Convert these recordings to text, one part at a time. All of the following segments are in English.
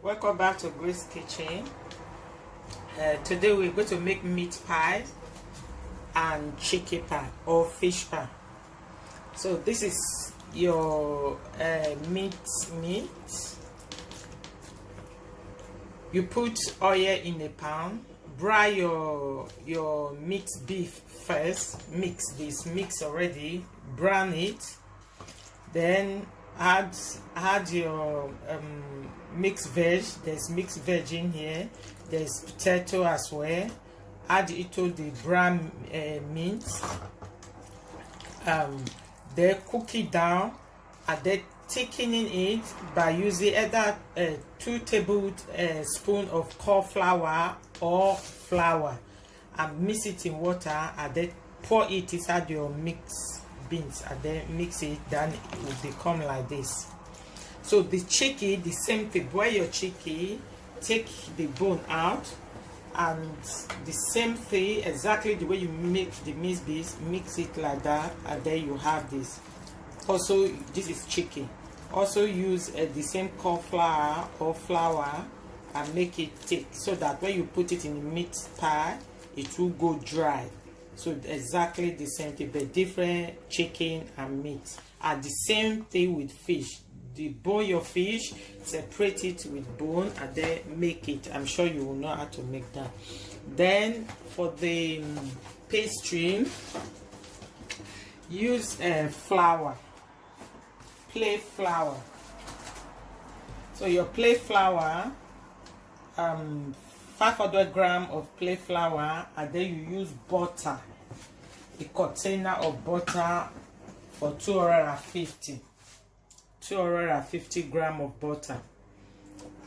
Welcome back to Grace's Kitchen. Today we're going to make meat pie and chicken pie or fish pie. So this is your meat. You put oil in a pan. Fry your meat beef first. Mix already. Brown it. Then add your mixed veg. There's mixed veg in here. There's potato as well. Add it to the brown meat. Then cook it down, and then thickening it by using either 2 tablespoons of corn flour or flour, and mix it in water, and then pour it inside your mixed beans, and then mix it. Then it will become like this. So the chicken, the same thing. Boil your chicken, take the bone out, and the same thing, exactly the way you make the mixed beans, mix it like that, and then you have this. Also, this is chicken. Also use the same corn flour or flour and make it thick, so that when you put it in the meat pie, it will go dry. So exactly the same thing, but different chicken and meat. And the same thing with fish. Boil your fish, separate it with bone, and then make it. I'm sure you will know how to make that. Then for the pastry, use flour, plain flour. So your plain flour, 500 grams of plain flour, and then you use butter, a container of butter for 250 grams of butter,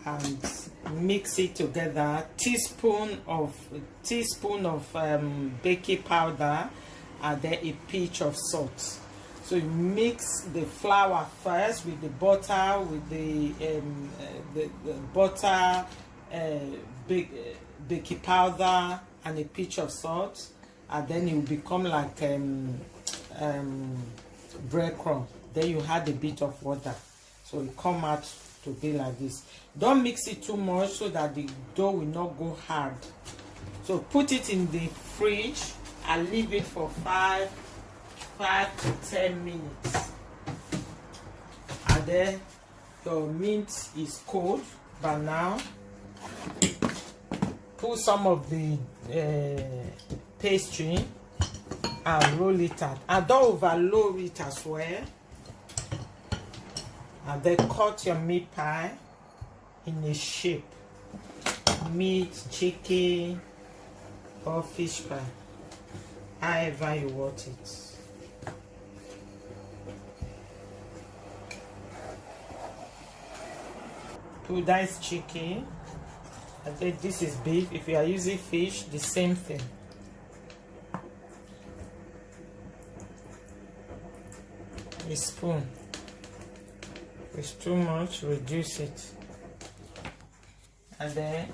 and mix it together. Teaspoon of baking powder, and then a pinch of salt. So you mix the flour first with the butter, with the butter, baking powder, and a pinch of salt, and then it will become like breadcrumb. Then you add a bit of water, so it come out to be like this. Don't mix it too much so that the dough will not go hard. So put it in the fridge and leave it for 5 to 10 minutes. And then your meat is cold by now. Put some of the pastry and roll it out, and don't overload it as well. And then cut your meat pie in a shape. Meat, chicken, or fish pie, however you want it. Put that is chicken, and then this is beef. If you are using fish, the same thing. A spoon. If it's too much, reduce it. And then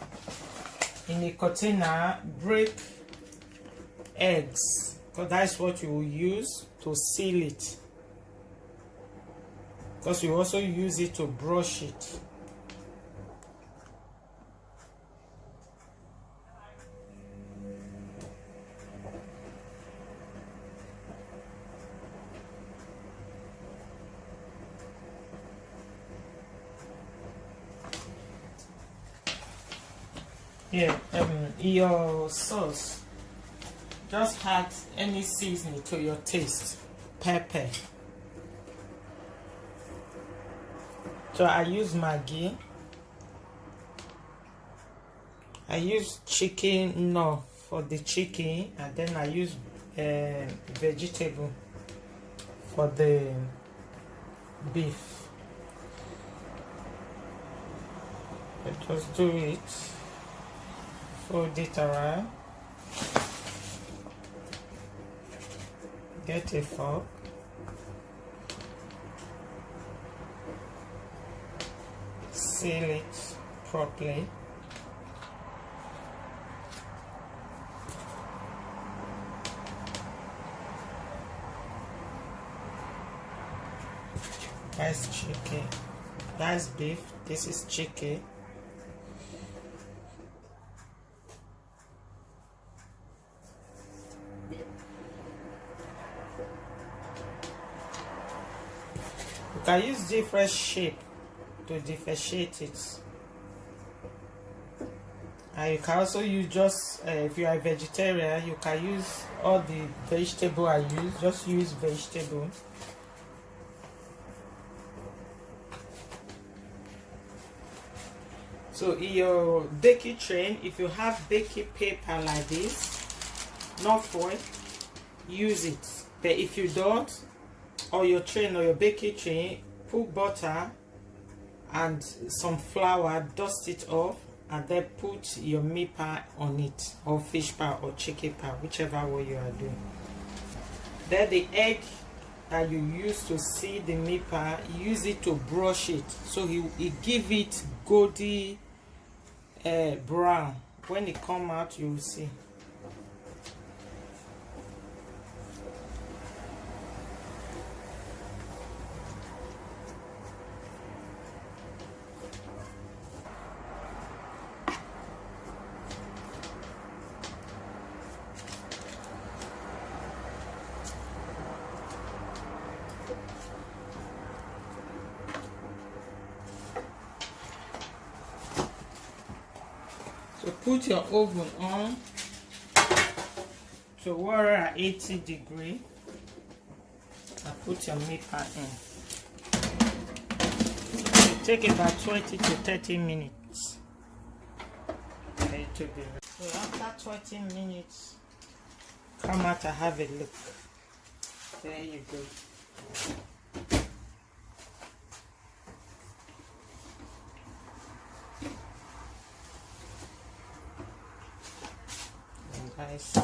in a container, break eggs, because that's what you will use to seal it, because you also use it to brush it. Yeah, your sauce, just add any seasoning to your taste. Pepper. So I use Maggi. I use chicken for the chicken, and then I use vegetable for the beef. Just do it. Fold it around. Get a fork. Seal it properly. That's chicken. That's beef. This is chicken. can use different shape to differentiate it. And you can also use just if you are a vegetarian, you can use all the vegetable I use. Just use vegetable. So in your baking tray, if you have baking paper like this, not foil, use it. But if you don't, or your tray or your baking tray, put butter and some flour, dust it off, and then put your meat pie on it, or fish pie or chicken pie, whichever way you are doing. Then the egg that you use to see the meat pie, use it to brush it, so it give it goldy brown. When it come out, you will see. So put your oven on to 180 degrees and put your meat pie in. It take about 20 to 30 minutes. Okay, to be ready. So after 20 minutes, come out and have a look. There you go. Nice.